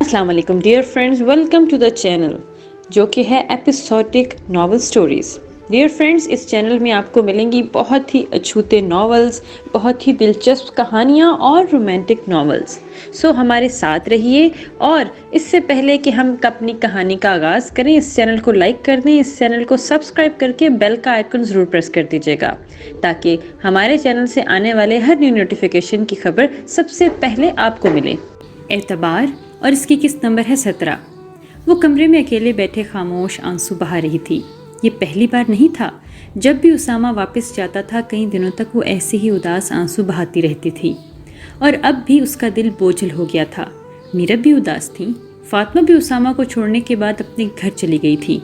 السلام علیکم dear friends, welcome to the channel جو کہ ہے episodic novel stories. Dear friends, اس چینل میں آپ کو ملیں گی بہت ہی اچھوتے ناولز، بہت ہی دلچسپ کہانیاں اور رومانٹک ناولز۔ سو ہمارے ساتھ رہیے، اور اس سے پہلے کہ ہم اپنی کہانی کا آغاز کریں، اس چینل کو لائک کر دیں، اس چینل کو سبسکرائب کر کے بیل کا آئیکن ضرور پریس کر دیجیے گا تاکہ ہمارے چینل سے آنے والے ہر نیو نوٹیفیکیشن کی خبر سب سے پہلے آپ کو ملے۔ اعتبار اور اس کی قسط نمبر ہے 17۔ وہ کمرے میں اکیلے بیٹھے خاموش آنسو بہا رہی تھی۔ یہ پہلی بار نہیں تھا، جب بھی اسامہ واپس جاتا تھا کئی دنوں تک وہ ایسے ہی اداس آنسو بہاتی رہتی تھی، اور اب بھی اس کا دل بوجھل ہو گیا تھا۔ میرب بھی اداس تھی۔ فاطمہ بھی اسامہ کو چھوڑنے کے بعد اپنے گھر چلی گئی تھی۔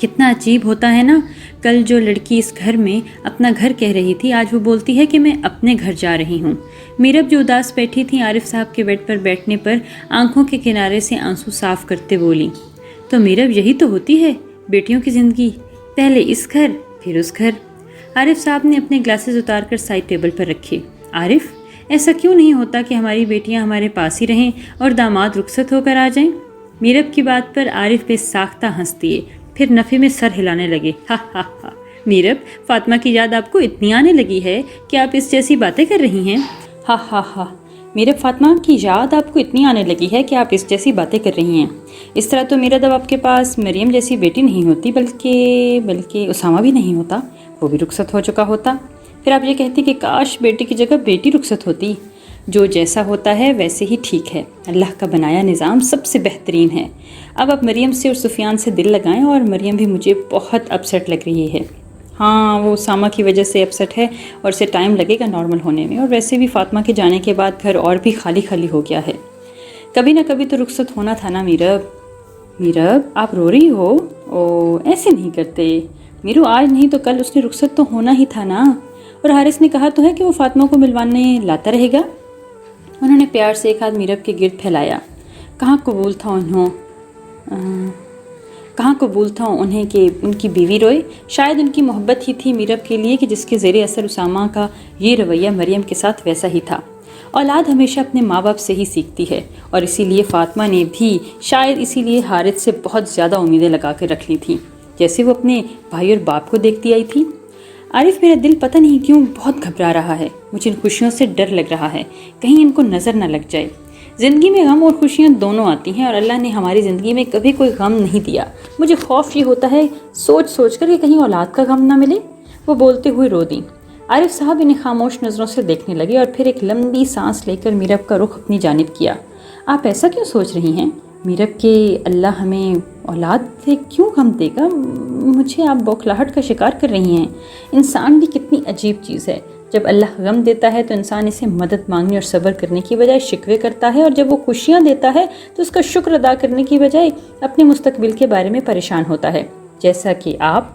کتنا عجیب ہوتا ہے نا، کل جو لڑکی اس گھر میں اپنا گھر کہہ رہی تھی، آج وہ بولتی ہے کہ میں اپنے گھر جا رہی ہوں۔ میرب جو اداس بیٹھی تھی، عارف صاحب کے بیڈ پر بیٹھنے پر آنکھوں کے کنارے سے آنسو صاف کرتے بولی، تو میرب یہی تو ہوتی ہے بیٹیوں کی زندگی، پہلے اس گھر پھر اس گھر۔ عارف صاحب نے اپنے گلاسز اتار کر سائڈ ٹیبل پر رکھے۔ عارف، ایسا کیوں نہیں ہوتا کہ ہماری بیٹیاں ہمارے پاس ہی رہیں اور داماد رخصت ہو کر آ جائیں؟ میرب کی بات پر عارف بے ساختہ ہنس دیے، پھر نفی میں سر ہلانے لگے۔ ہا ہا ہا، میرب، فاطمہ کی یاد آپ کو اتنی آنے لگی ہے کہ آپ اس جیسی باتیں کر رہی ہیں؟ ہا ہا ہا، میرب، فاطمہ کی یاد آپ کو اتنی آنے لگی ہے کہ آپ اس جیسی باتیں کر رہی ہیں؟ اس طرح تو میرا دب آپ کے پاس مریم جیسی بیٹی نہیں ہوتی، بلکہ اسامہ بھی نہیں ہوتا، وہ بھی رخصت ہو چکا ہوتا۔ پھر آپ یہ کہتی کہ کاش بیٹی کی جگہ بیٹی رخصت ہوتی۔ جو جیسا ہوتا ہے ویسے ہی ٹھیک ہے، اللہ کا بنایا نظام سب سے بہترین ہے۔ اب آپ مریم سے اور سفیان سے دل لگائیں، اور مریم بھی مجھے بہت اپسیٹ لگ رہی ہے۔ ہاں، وہ اسامہ کی وجہ سے اپسیٹ ہے، اور اسے ٹائم لگے گا نارمل ہونے میں، اور ویسے بھی فاطمہ کے جانے کے بعد گھر اور بھی خالی خالی ہو گیا ہے۔ کبھی نہ کبھی تو رخصت ہونا تھا نا میرب۔ میرب، آپ رو رہی ہو؟ او، ایسے نہیں کرتے میرو، آج نہیں تو کل اس نے رخصت تو ہونا ہی تھا نا، اور حارث نے کہا تو ہے کہ وہ فاطمہ کو ملوانے لاتا رہے گا۔ انہوں نے پیار سے ایک ہاتھ میرب کے گرد پھیلایا۔ کہاں قبول تھا انہیں کہ ان کی بیوی روئے؟ شاید ان کی محبت ہی تھی میرب کے لیے کہ جس کے زیر اثر اسامہ کا یہ رویہ مریم کے ساتھ ویسا ہی تھا۔ اولاد ہمیشہ اپنے ماں باپ سے ہی سیکھتی ہے، اور اسی لیے فاطمہ نے بھی شاید اسی لیے حارث سے بہت زیادہ امیدیں لگا کر رکھ لی تھیں، جیسے وہ اپنے بھائی اور باپ کو دیکھتی آئی تھی۔ عارف، میرا دل پتہ نہیں کیوں بہت گھبرا رہا ہے، مجھے ان خوشیوں سے ڈر لگ رہا ہے، کہیں ان کو نظر نہ لگ جائے۔ زندگی میں غم اور خوشیاں دونوں آتی ہیں، اور اللہ نے ہماری زندگی میں کبھی کوئی غم نہیں دیا۔ مجھے خوف یہ ہوتا ہے سوچ کر کہ کہیں اولاد کا غم نہ ملے۔ وہ بولتے ہوئے رو دیں۔ عارف صاحب انہیں خاموش نظروں سے دیکھنے لگے، اور پھر ایک لمبی سانس لے کر میرب کا رخ اپنی جانب کیا۔ آپ ایسا کیوں سوچ رہی ہیں میرب کہ اللہ ہمیں اولاد سے کیوں غم دے گا؟ مجھے آپ بوکھلاہٹ کا شکار کر رہی ہیں۔ انسان بھی کتنی عجیب چیز ہے، جب اللہ غم دیتا ہے تو انسان اسے مدد مانگنے اور صبر کرنے کی بجائے شکوے کرتا ہے، اور جب وہ خوشیاں دیتا ہے تو اس کا شکر ادا کرنے کی بجائے اپنے مستقبل کے بارے میں پریشان ہوتا ہے۔ جیسا کہ آپ،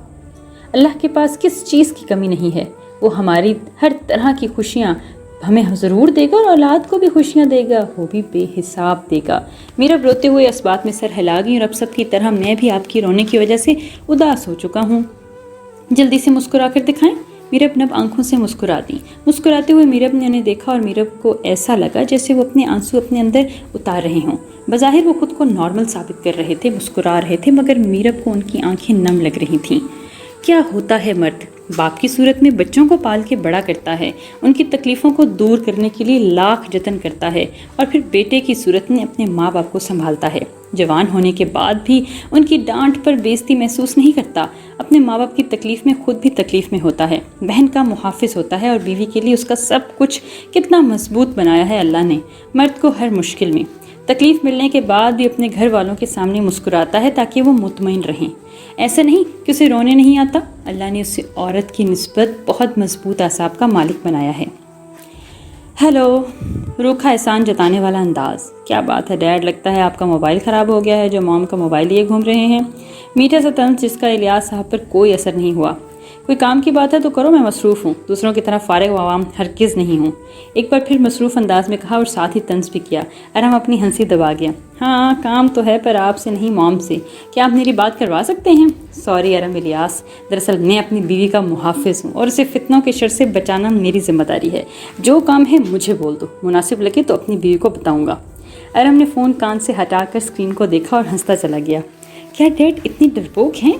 اللہ کے پاس کس چیز کی کمی نہیں ہے، وہ ہماری ہر طرح کی خوشیاں ہمیں ضرور دے گا، اور اولاد کو بھی خوشیاں دے گا، وہ بھی بے حساب دے گا۔ میرب روتے ہوئے اس بات میں سر ہلا گئی، اور اب سب کی طرح میں بھی آپ کی رونے کی وجہ سے اداس ہو چکا ہوں۔ جلدی سے مسکرا کر دکھائیں۔ میرب نب آنکھوں سے مسکرا دی۔ مسکراتے ہوئے میرب نے انہیں دیکھا، اور میرب کو ایسا لگا جیسے وہ اپنے آنسو اپنے اندر اتار رہے ہوں۔ بظاہر وہ خود کو نارمل ثابت کر رہے تھے، مسکرا رہے تھے، مگر میرب کو ان کی آنکھیں نم لگ رہی تھیں۔ کیا ہوتا ہے مرد، باپ کی صورت میں بچوں کو پال کے بڑا کرتا ہے، ان کی تکلیفوں کو دور کرنے کے لیے لاکھ جتن کرتا ہے، اور پھر بیٹے کی صورت میں اپنے ماں باپ کو سنبھالتا ہے۔ جوان ہونے کے بعد بھی ان کی ڈانٹ پر بےزتی محسوس نہیں کرتا، اپنے ماں باپ کی تکلیف میں خود بھی تکلیف میں ہوتا ہے، بہن کا محافظ ہوتا ہے، اور بیوی کے لیے اس کا سب کچھ کتنا مضبوط بنایا ہے اللہ نے۔ مرد کو ہر مشکل میں تکلیف ملنے کے بعد بھی اپنے گھر والوں کے سامنے مسکراتا ہے تاکہ وہ مطمئن رہیں۔ ایسا نہیں کہ اسے رونے نہیں آتا، اللہ نے اسے عورت کی نسبت بہت مضبوط اعصاب کا مالک بنایا ہے۔ ہیلو، روکھا احسان جتانے والا انداز۔ کیا بات ہے ڈیڈ، لگتا ہے آپ کا موبائل خراب ہو گیا ہے جو موم کا موبائل لیے گھوم رہے ہیں۔ میٹھا سا طنز جس کا الیاس صاحب پر کوئی اثر نہیں ہوا۔ کوئی کام کی بات ہے تو کرو، میں مصروف ہوں، دوسروں کی طرح فارغ و عوام ہرگز نہیں ہوں۔ ایک بار پھر مصروف انداز میں کہا، اور ساتھ ہی طنز بھی کیا۔ ارم اپنی ہنسی دبا گیا۔ ہاں، کام تو ہے، پر آپ سے نہیں، موم سے۔ کیا آپ میری بات کروا سکتے ہیں؟ سوری ارم الیاس، دراصل میں اپنی بیوی کا محافظ ہوں، اور اسے فتنوں کے شر سے بچانا میری ذمہ داری ہے۔ جو کام ہے مجھے بول دو، مناسب لگے تو اپنی بیوی کو بتاؤں گا۔ ارم نے فون کان سے ہٹا کر اسکرین کو دیکھا اور ہنستا چلا گیا. کیا ڈیڈ اتنی ڈرپوک ہیں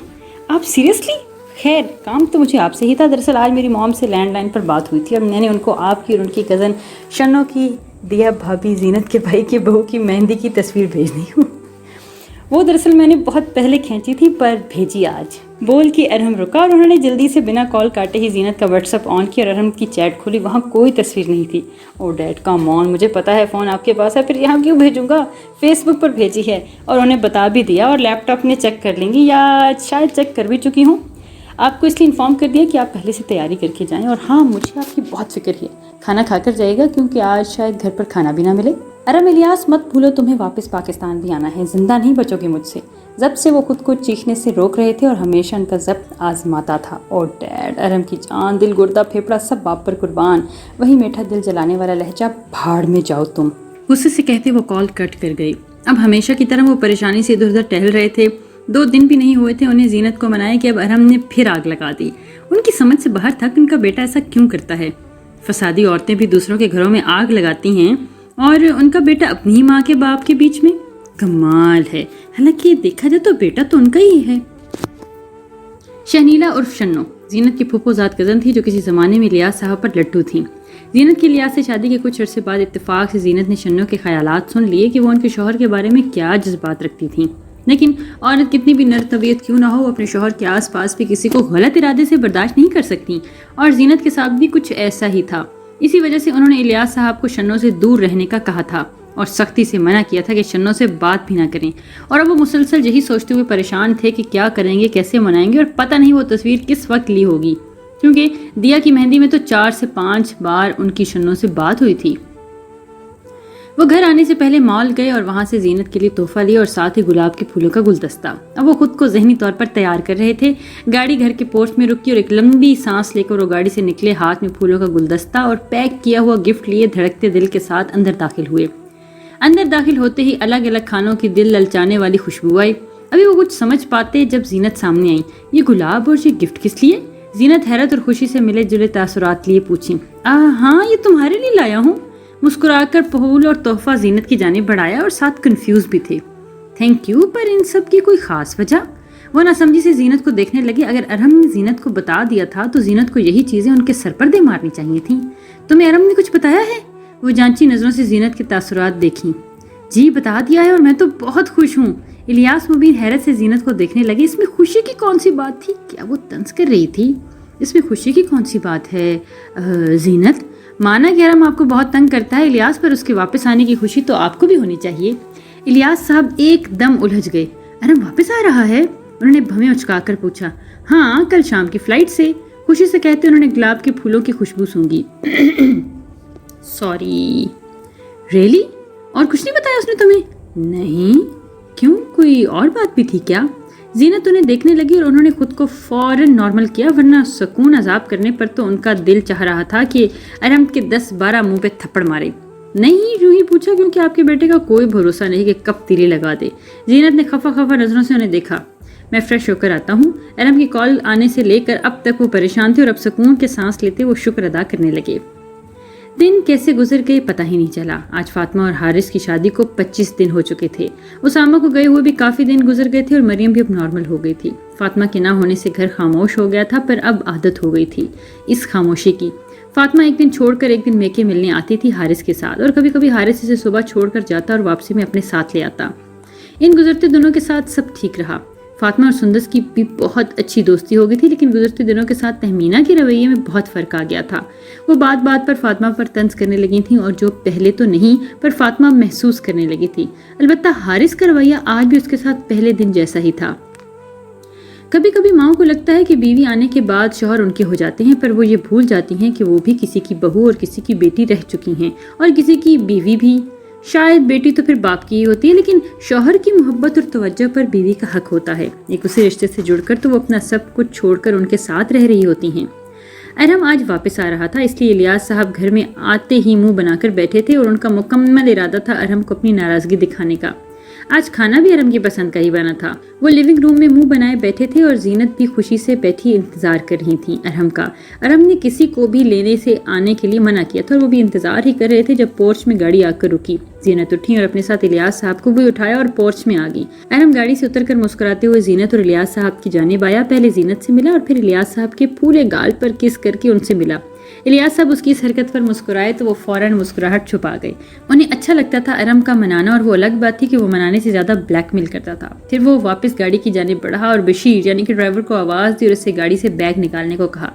آپ؟ سیریسلی؟ خیر کام تو مجھے آپ سے ہی تھا. دراصل آج میری موم سے لینڈ لائن پر بات ہوئی تھی اور میں نے ان کو آپ کی اور ان کی کزن شنو کی دیا بھابھی زینت کے بھائی کی بہو کی مہندی کی تصویر بھیجنی ہوں. وہ دراصل میں نے بہت پہلے کھینچی تھی پر بھیجی آج. بول کے ارہم رکا اور انہوں نے جلدی سے بنا کال کاٹے ہی زینت کا واٹس ایپ آن کیا اور ارہم کی چیٹ کھولی. وہاں کوئی تصویر نہیں تھی. او ڈیڈ کم آن، مجھے پتا ہے فون آپ کے پاس ہے، پھر یہاں کیوں بھیجوں گا؟ فیس بک پر بھیجی ہے اور انہیں بتا بھی دیا اور لیپ ٹاپ میں چیک کر لیں گی یا شاید چیک کر بھی چکی ہوں. آپ کو اس لیے انفارم کر دیا کہ آپ پہلے سے تیاری کر کے جائیں. اور ہاں مجھے آپ کی بہت فکر ہے. کھانا کھا کر جائے گا کیونکہ آج شاید گھر پر کھانا بھی نہ ملے. ارم الیاس مت بھولو تمہیں واپس پاکستان بھی آنا ہے، زندہ نہیں بچو گے مجھ سے. ضبط سے وہ خود کو چیخنے سے روک رہے تھے اور ہمیشہ ان کا ضبط آزماتا تھا. اور ڈیڈ، ارم کی جان، دل، گردہ، پھیپڑا سب باپ پر قربان. وہی میٹھا دل جلانے والا لہجہ، بھاڑ میں جاؤ تم. غصے سے کہتے وہ کال کٹ کر گئی. اب ہمیشہ کی طرح وہ پریشانی سے ادھر ادھر ٹہل رہے تھے. 2 دن بھی نہیں ہوئے تھے انہیں زینت کو منائے کہ اب ارم نے پھر آگ لگا دی. ان کی سمجھ سے باہر تھا کہ ان کا بیٹا ایسا کیوں کرتا ہے. فسادی عورتیں بھی دوسروں کے گھروں میں آگ لگاتی ہیں اور ان کا بیٹا اپنی ہی ماں کے باپ کے بیچ میں. کمال ہے. حالانکہ دیکھا جائے تو بیٹا تو ان کا ہی ہے. شہنیلا عرف شنو زینت کی پھوپھو ذات کزن تھی جو کسی زمانے میں الیاس صاحب پر لٹو تھیں. زینت کی الیاس سے شادی کے کچھ عرصے بعد اتفاق سے زینت نے شنو کے خیالات سن لیے کہ وہ ان کے شوہر کے بارے میں کیا جذبات رکھتی تھیں. لیکن عورت کتنی بھی نر طبیعت کیوں نہ ہو، اپنے شوہر کے آس پاس بھی کسی کو غلط ارادے سے برداشت نہیں کر سکتی. اور زینت کے ساتھ بھی کچھ ایسا ہی تھا. اسی وجہ سے انہوں نے الیاس صاحب کو شنو سے دور رہنے کا کہا تھا اور سختی سے منع کیا تھا کہ شنو سے بات بھی نہ کریں. اور اب وہ مسلسل یہی سوچتے ہوئے پریشان تھے کہ کیا کریں گے، کیسے منائیں گے، اور پتہ نہیں وہ تصویر کس وقت لی ہوگی، کیونکہ دیا کی مہندی میں تو 4 سے 5 بار ان کی شنو سے بات ہوئی تھی. وہ گھر آنے سے پہلے مال گئے اور وہاں سے زینت کے لیے تحفہ لیا اور ساتھ ہی گلاب کے پھولوں کا گلدستہ. اب وہ خود کو ذہنی طور پر تیار کر رہے تھے. گاڑی گھر کے پورچ میں رکی اور ایک لمبی سانس لے کر وہ گاڑی سے نکلے، ہاتھ میں پھولوں کا گلدستہ اور پیک کیا ہوا گفٹ لیے دھڑکتے دل کے ساتھ اندر داخل ہوئے. اندر داخل ہوتے ہی الگ الگ کھانوں کی دل للچانے والی خوشبو آئی. ابھی وہ کچھ سمجھ پاتے جب زینت سامنے آئی. یہ گلاب اور یہ گفٹ کس لیے؟ زینت حیرت اور خوشی سے ملے جلے تاثرات لیے پوچھی. ہاں یہ تمہارے لیے لایا ہوں. مسکرا کر پھول اور تحفہ زینت کی جانب بڑھایا اور ساتھ کنفیوز بھی تھے. تھینک یو، پر ان سب کی کوئی خاص وجہ؟ وہ ناسمجھی سے زینت کو دیکھنے لگے. اگر ارہم نے زینت کو بتا دیا تھا تو زینت کو یہی چیزیں ان کے سر پر دے مارنی چاہیے تھیں. تمہیں ارہم نے کچھ بتایا ہے؟ وہ جانچی نظروں سے زینت کے تاثرات دیکھیں. جی بتا دیا ہے اور میں تو بہت خوش ہوں. الیاس مبین حیرت سے زینت کو دیکھنے لگے. اس میں خوشی کی کون سی بات تھی؟ کیا وہ طنز کر رہی تھی؟ اس میں خوشی کی کون سی بات ہے زینت؟ مانا کہ ارم آپ کو بہت تنگ کرتا ہے الیاس، پر اس کے واپس آنے کی خوشی تو آپ کو بھی ہونی چاہیے. الیاس صاحب ایک دم الجھ گئے. ارم واپس آ رہا ہے؟ انہوں نے بھویں اچکا کر پوچھا. ہاں کل شام کی فلائٹ سے. خوشی سے کہتے انہوں نے گلاب کے پھولوں کی خوشبو سونگھی. Sorry rally? اور کچھ نہیں بتایا اس نے تمہیں؟ نہیں. کیوں، کوئی اور بات بھی تھی کیا؟ زینت انہیں دیکھنے لگی اور انہوں نے خود کو فوراً نارمل کیا، ورنہ سکون عذاب کرنے پر تو ان کا دل چاہ رہا تھا کہ ارہم کے 10-12 منہ پہ تھپڑ مارے. نہیں یوں ہی پوچھا کیونکہ آپ کے بیٹے کا کوئی بھروسہ نہیں کہ کب تیلی لگا دے. زینت نے خفا خفا نظروں سے انہیں دیکھا. میں فریش ہو کر آتا ہوں. ارہم کی کال آنے سے لے کر اب تک وہ پریشان تھے اور اب سکون کے سانس لیتے وہ شکر ادا کرنے لگے. دن کیسے گزر گئے پتہ ہی نہیں چلا. آج فاطمہ اور حارث کی شادی کو 25 دن ہو چکے تھے. اسامہ کو گئے ہوئے بھی کافی دن گزر گئے تھے اور مریم بھی اب نارمل ہو گئی تھی. فاطمہ کے نہ ہونے سے گھر خاموش ہو گیا تھا، پر اب عادت ہو گئی تھی اس خاموشی کی. فاطمہ ایک دن چھوڑ کر ایک دن میکے ملنے آتی تھی حارث کے ساتھ، اور کبھی کبھی حارث اسے صبح چھوڑ کر جاتا اور واپسی میں اپنے ساتھ لے آتا. ان گزرتے دنوں کے ساتھ سب ٹھیک رہا. فاطمہ اور سندس کی بھی بہت اچھی دوستی ہو گئی تھی، لیکن گزرتے دنوں کے ساتھ تہمینہ کے رویے میں بہت فرق آ گیا تھا. وہ بات بات پر فاطمہ پر طنز کرنے لگی تھیں، اور جو پہلے تو نہیں پر فاطمہ محسوس کرنے لگی تھی. البتہ حارث کا رویہ آج بھی اس کے ساتھ پہلے دن جیسا ہی تھا. کبھی کبھی ماؤں کو لگتا ہے کہ بیوی آنے کے بعد شوہر ان کے ہو جاتے ہیں، پر وہ یہ بھول جاتی ہیں کہ وہ بھی کسی کی بہو اور کسی کی بیٹی رہ چکی ہیں، اور کسی کی بیوی بھی. شاید بیٹی تو پھر باپ کی ہی ہوتی ہے، لیکن شوہر کی محبت اور توجہ پر بیوی کا حق ہوتا ہے. ایک اسی رشتے سے جڑ کر تو وہ اپنا سب کچھ چھوڑ کر ان کے ساتھ رہ رہی ہوتی ہیں. ارہم آج واپس آ رہا تھا، اس لیے الیاس صاحب گھر میں آتے ہی منہ بنا کر بیٹھے تھے، اور ان کا مکمل ارادہ تھا ارہم کو اپنی ناراضگی دکھانے کا. آج کھانا بھی ارم کی پسند کا ہی بنا تھا۔ وہ لیونگ روم میں منہ بنائے بیٹھے تھے اور زینت بھی خوشی سے بیٹھی انتظار کر رہی تھی ارم کا۔ ارم نے کسی کو بھی لینے سے آنے کے لیے منع کیا تھا اور وہ بھی انتظار ہی کر رہے تھے جب پورچ میں گاڑی آ کر رکی۔ زینت اٹھی اور اپنے ساتھ الیاس صاحب کو بھی اٹھایا اور پورچ میں آ گئی۔ ارم گاڑی سے اتر کر مسکراتے ہوئے زینت اور الیاس صاحب کی جانب آیا۔ پہلے زینت سے ملا اور پھر الیاس صاحب کے پورے گال پر کس کر کے ان سے ملا۔ الیاس صاحب اس کی اس حرکت پر مسکرائے تو وہ فوراً مسکراہٹ چھپا گئے۔ انہیں اچھا لگتا تھا ارم کا منانا، اور وہ الگ بات تھی کہ وہ منانے سے زیادہ بلیک میل کرتا تھا۔ پھر وہ واپس گاڑی کی جانب بڑھا اور بشیر یعنی کہ ڈرائیور کو آواز دی اور اس سے گاڑی سے بیگ نکالنے کو کہا۔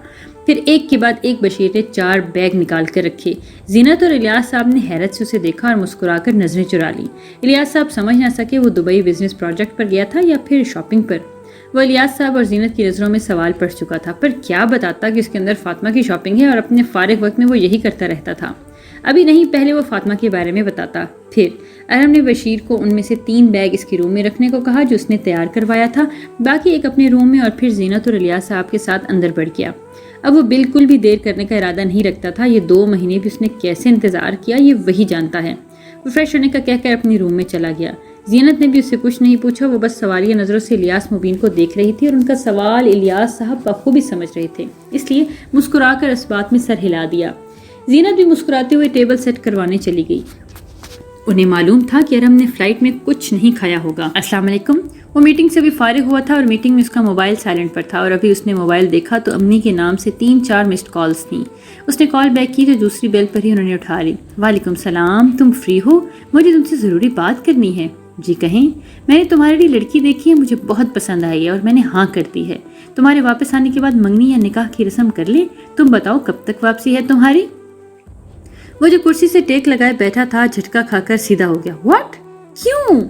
پھر ایک کے بعد ایک بشیر نے 4 بیگ نکال کر رکھے۔ زینت اور الیاس صاحب نے حیرت سے اسے دیکھا اور مسکرا کر نظریں چرا لیں۔ الیاس صاحب سمجھ نہ سکے وہ دبئی بزنس پروجیکٹ پر گیا تھا یا پھر شاپنگ پر۔ وہ الیاس صاحب اور زینت کی نظروں میں سوال پڑ چکا تھا، پر کیا بتاتا کہ اس کے اندر فاطمہ کی شاپنگ ہے اور اپنے فارغ وقت میں وہ یہی کرتا رہتا تھا۔ ابھی نہیں، پہلے وہ فاطمہ کے بارے میں بتاتا۔ پھر ارم نے بشیر کو ان میں سے 3 بیگ اس کے روم میں رکھنے کو کہا جو اس نے تیار کروایا تھا، باقی ایک اپنے روم میں، اور پھر زینت اور الیاس صاحب کے ساتھ اندر بڑھ گیا۔ اب وہ بالکل بھی دیر کرنے کا ارادہ نہیں رکھتا تھا۔ یہ 2 مہینے بھی اس نے کیسے انتظار کیا یہ وہی جانتا ہے۔ وہ فریش ہونے کا کہہ کر اپنے روم میں چلا گیا۔ زینت نے بھی اس سے کچھ نہیں پوچھا، وہ بس سوالیہ نظروں سے الیاس مبین کو دیکھ رہی تھی اور ان کا سوال الیاس صاحب بخوبی سمجھ رہے تھے، اس لیے مسکرا کر اس بات میں سر ہلا دیا۔ زینت بھی مسکراتے ہوئے ٹیبل سیٹ کروانے چلی گئی۔ انہیں معلوم تھا کہ ارم نے فلائٹ میں کچھ نہیں کھایا ہوگا۔ السلام علیکم۔ وہ میٹنگ سے بھی فارغ ہوا تھا اور میٹنگ میں اس کا موبائل سائلنٹ پر تھا، اور ابھی اس نے موبائل دیکھا تو امی کے نام سے 3-4 مسڈ کالز تھیں۔ اس نے کال بیک کی تو دوسری بیل پر ہی انہوں نے اٹھا لی۔ وعلیکم السلام، تم فری ہو؟ مجھے تم سے ضروری بات کرنی ہے۔ جی کہیں۔ میں نے تمہارے لیے لڑکی دیکھی ہے، مجھے بہت پسند آئی ہے اور میں نے ہاں کر دی ہے۔ تمہارے واپس آنے کے بعد منگنی یا نکاح کی رسم کر لیں۔ تم بتاؤ کب تک واپسی ہے تمہاری؟ وہ جو کرسی سے ٹیک لگائے بیٹھا تھا جھٹکا کھا کر سیدھا ہو گیا۔ واٹ؟ کیوں؟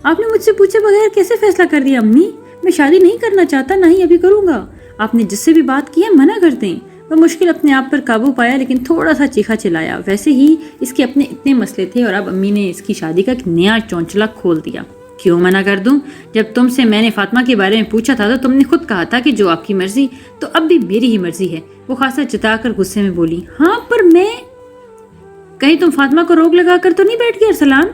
آپ نے مجھ سے پوچھے بغیر کیسے فیصلہ کر دیا امی؟ میں شادی نہیں کرنا چاہتا، نہ ہی ابھی کروں گا۔ آپ نے جس سے بھی بات کی ہے منع کر دیں۔ وہ مشکل اپنے آپ پر قابو پایا لیکن تھوڑا سا چیخا چلایا۔ ویسے ہی اس کے اپنے اتنے مسئلے تھے اور اب امی نے اس کی شادی کا ایک نیا چونچلا کھول دیا۔ کیوں منع کر دوں؟ جب تم سے میں نے فاطمہ کے بارے میں پوچھا تھا تو تم نے خود کہا تھا کہ جو آپ کی مرضی، تو اب بھی میری ہی مرضی ہے۔ وہ خاصا چتا کر غصے میں بولی۔ ہاں پر میں، کہیں تم فاطمہ کو روک لگا کر تو نہیں بیٹھ گئے ارسلان؟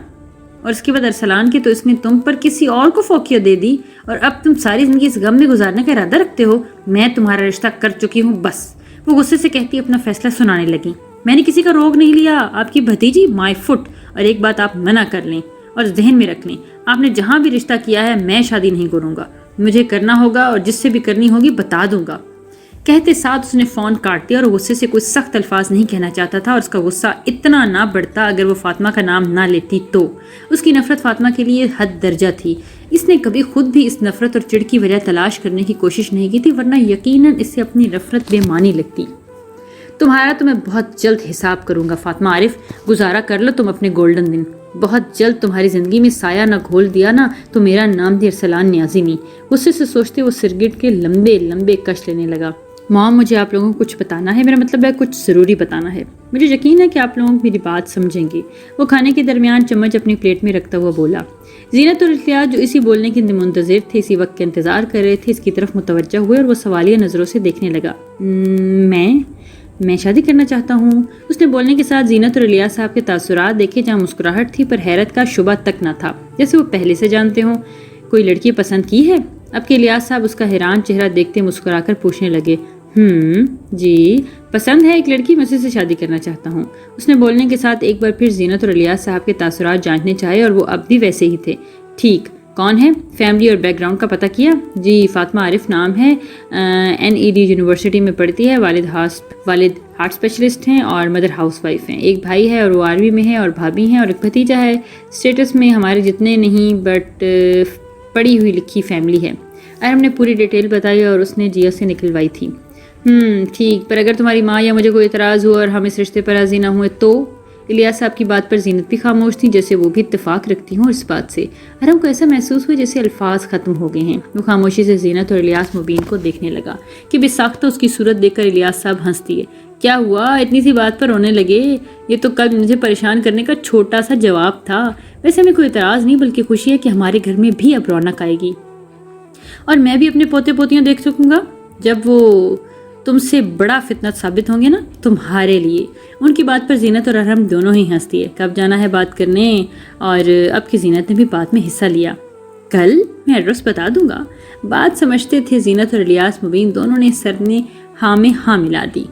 اور اس کے بعد ارسلان کی تو اس نے تم پر کسی اور کو فوقیت دے دی اور اب تم ساری زندگی اس غم میں گزارنے کا ارادہ رکھتے ہو۔ میں تمہارا رشتہ کر چکی ہوں بس۔ وہ غصے سے کہتی اپنا فیصلہ سنانے لگی۔ میں نے کسی کا روک نہیں لیا، آپ کی بھتیجی مائی فٹ۔ اور ایک بات آپ منع کر لیں اور ذہن میں رکھ لیں، آپ نے جہاں بھی رشتہ کیا ہے میں شادی نہیں کروں گا۔ مجھے کرنا ہوگا اور جس سے بھی کرنی ہوگی بتا دوں گا۔ کہتے ساتھ اس نے فون کاٹ دیا اور غصے سے کوئی سخت الفاظ نہیں کہنا چاہتا تھا، اور اس کا غصہ اتنا نہ بڑھتا اگر وہ فاطمہ کا نام نہ لیتی تو۔ اس کی نفرت فاطمہ کے لیے حد درجہ تھی۔ اس نے کبھی خود بھی اس نفرت اور چڑ کی وجہ تلاش کرنے کی کوشش نہیں کی تھی، ورنہ یقیناً اس سے اپنی نفرت بے معنی لگتی۔ تمہارا تو میں بہت جلد حساب کروں گا فاطمہ عارف، گزارا کر لو تم اپنے گولڈن دن۔ بہت جلد تمہاری زندگی میں سایہ نہ گھول دیا نا تو میرا نام بھی ارسلان نیازی نہیں۔ غصے سے سوچتے وہ سرگٹ کے لمبے لمبے کش لینے لگا۔ مام، مجھے آپ لوگوں کو کچھ بتانا ہے، میرا مطلب ہے کچھ ضروری بتانا ہے۔ مجھے یقین ہے کہ آپ لوگ میری بات سمجھیں گے۔ وہ کھانے کے درمیان چمچ اپنی پلیٹ میں رکھتا ہوا بولا۔ زینت اور الیاس جو اسی بولنے کے منتظر تھے، اسی وقت کے انتظار کر رہے تھے، اس کی طرف متوجہ ہوئے اور وہ سوالیہ نظروں سے دیکھنے لگا۔ میں شادی کرنا چاہتا ہوں۔ اس نے بولنے کے ساتھ زینت اور الیاس صاحب کے تاثرات دیکھے، جہاں مسکراہٹ تھی پر حیرت کا شبہ تک نہ تھا، جیسے وہ پہلے سے جانتے ہوں۔ کوئی لڑکی پسند کی ہے؟ اب کہ الیاس صاحب اس کا حیران چہرہ دیکھتے مسکرا کر پوچھنے لگے۔ جی پسند ہے ایک لڑکی، میں اسی سے شادی کرنا چاہتا ہوں۔ اس نے بولنے کے ساتھ ایک بار پھر زینت اور الیاس صاحب کے تاثرات جانچنے چاہے، اور وہ اب بھی ویسے ہی تھے۔ ٹھیک، کون ہے؟ فیملی اور بیک گراؤنڈ کا پتہ کیا؟ جی فاطمہ عارف نام ہے، NED یونیورسٹی میں پڑھتی ہے، والد ہارٹ اسپیشلسٹ ہیں اور مدر ہاؤس وائف ہیں۔ ایک بھائی ہے اور وہ آرمی میں ہے، اور بھابھی ہیں اور ایک بھتیجا ہے۔ اسٹیٹس میں ہمارے جتنے نہیں، بٹ پڑھی ہوئی لکھی فیملی ہے۔ ارم نے پوری ڈیٹیل بتائی اور اس نے جیا سے نکلوائی تھی۔ ٹھیک، پر اگر تمہاری ماں یا مجھے کوئی اعتراض ہو اور ہم اس رشتے پر راضی نہ ہوئے تو؟ الیاس صاحب کی بات پر زینت بھی خاموش تھی، جیسے وہ بھی اتفاق رکھتی ہوں اس بات سے۔ ارم کو ایسا محسوس ہوا جیسے الفاظ ختم ہو گئے ہیں۔ وہ خاموشی سے زینت اور الیاس مبین کو دیکھنے لگا کہ بے ساختہ اس کی صورت دیکھ کر الیاس صاحب ہنستی ہے۔ کیا ہوا؟ اتنی سی بات پر رونے لگے؟ یہ تو کل مجھے پریشان کرنے کا چھوٹا سا جواب تھا۔ ویسے ہمیں کوئی اعتراض نہیں، بلکہ خوشی ہے کہ ہمارے گھر میں بھی اب رونق آئے گی اور میں بھی اپنے پوتے پوتیاں دیکھ سکوں گا۔ جب وہ تم سے بڑا فتنہ ثابت ہوں گے نا تمہارے لیے۔ ان کی بات پر زینت اور ارحم دونوں ہی ہنستی ہے۔ کب جانا ہے بات کرنے؟ اور اب کی زینت نے بھی بات میں حصہ لیا۔ کل میں ایڈریس بتا دوں گا۔ بات سمجھتے تھے زینت اور الیاس مبین دونوں نے سر نے ہاں میں ہاں ملا دی۔